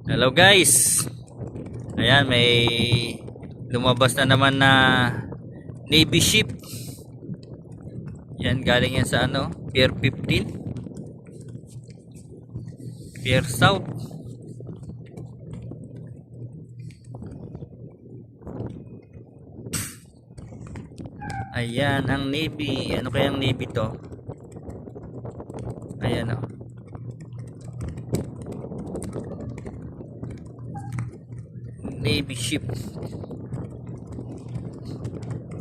Hello guys. Ayan, may lumabas na naman na Navy ship. Yan, galing yan sa Pier 15, Pier South. Ayan ang Navy. Ano kayang Navy to? Ayan o. Navy ship.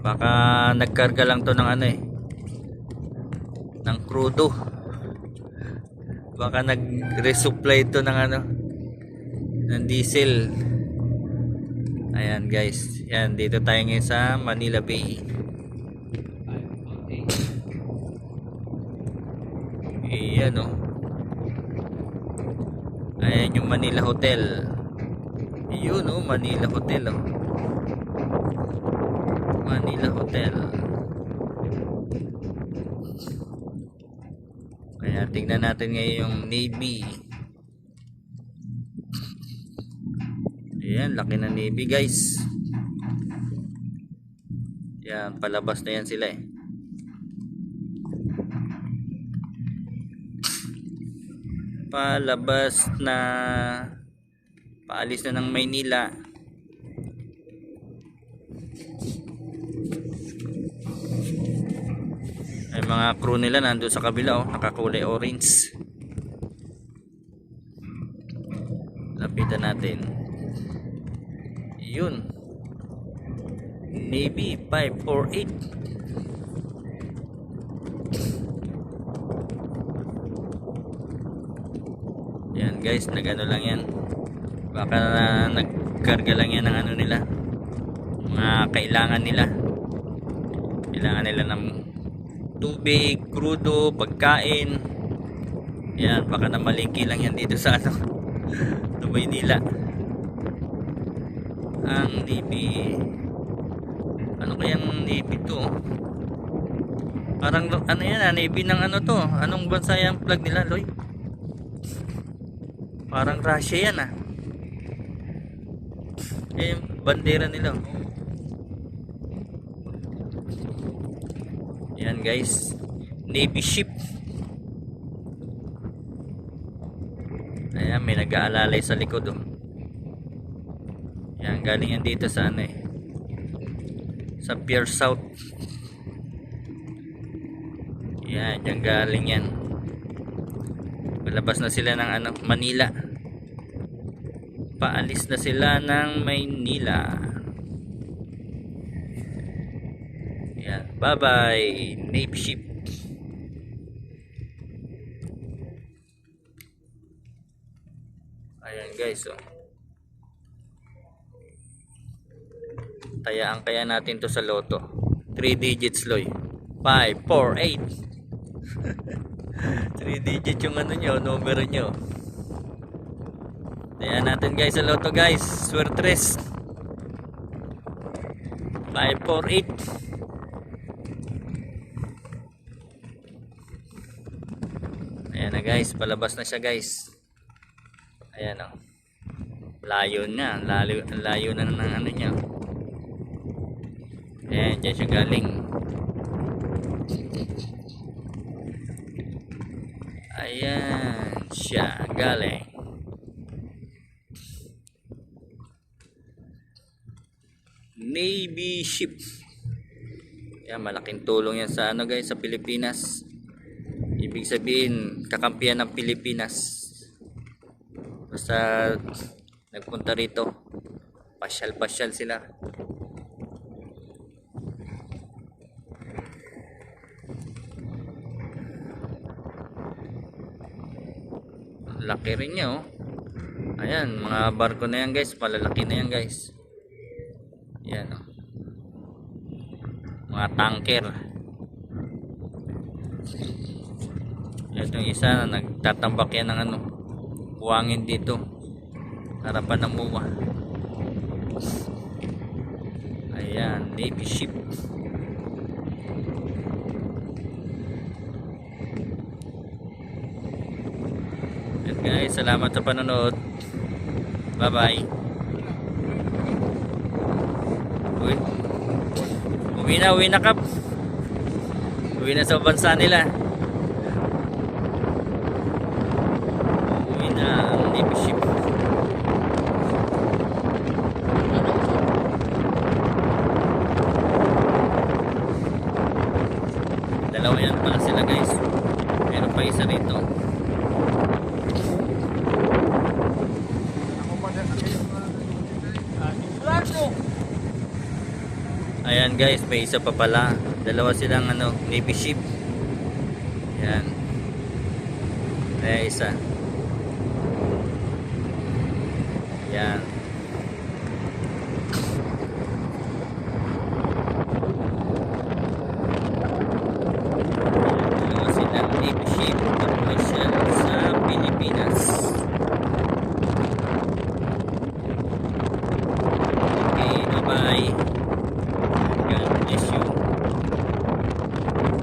Baka nagkarga lang to ng ng crudo. Baka nag-resupply to ng ng diesel. Ayan guys. Yan, dito tayo ngayon sa Manila Bay. Ayan o. Ayan yung Manila Hotel. Yun o, Manila Hotel o. Manila Hotel. Kaya tingnan natin ngayon yung Navy. Ayan, laki ng Navy guys. Yan, palabas na yan sila eh. Palabas na, paalis na ng Maynila. Ay, mga crew nila nandun sa kabila oh, nakakulay orange. Lapitan natin. Yun, Navy 548. Yan guys, nagano lang yan. Baka nagkarga lang yan ng nila, mga kailangan nila. Kailangan nila ng tubig, crudo, pagkain. Yan, baka namalingki lang yan dito sa sa Maynila. Ang Navy, ano kayang Navy to? Parang yan, Navy ng to. Anong bansa yung flag nila, Loy? Parang Russia yan yung bandera nila. Yan guys, Navy ship. Ayan, may nag-aalalay sa likod oh. Yan, galing yan dito sa sa Pier South. Yan, yan galing yan. Palabas na sila ng Manila. Paalis na sila ng Maynila. Yan, bye bye Navy ship. Ayan guys oh. Tayaan kaya natin to sa loto. 3 digits Loy. 5, 4, 8. 3 digits yung nyo, numero nyo. Tayaan natin guys sa loto guys. Swertres 5, 4, 8. Ayan na guys, palabas na siya guys. Ayan o. Layo na, layo na ng niya. Ayan, dyan siya galing. Ayan siya galing. Navy ship. Yan, malaking tulong yan sa guys, sa Pilipinas. Ibig sabihin, kakampihan ng Pilipinas. Basta nagpunta rito, pasyal-pasyal sila. Laki rin niya oh. Ayan, mga barko na yan guys, malalaki na yan guys. Yan oh. Mga tanker. Itong isa na nagtatambak yan ng buwangin dito, harapan ng MUA. Ayan, Navy ship. Guys, salamat sa panonood. Bye-bye. Uy. Uwi na Kap. Uwi na sa bansa nila. Uwi na ang Navy ship. Dalawa yan pala sila guys. Meron pa isa rito. Ayan guys, may isa pa pala. Dalawa silang Navy ship. Ayan. May isa. Ayan. Dalawa silang Navy ship commercial sa Pilipinas. Okay, bye-bye.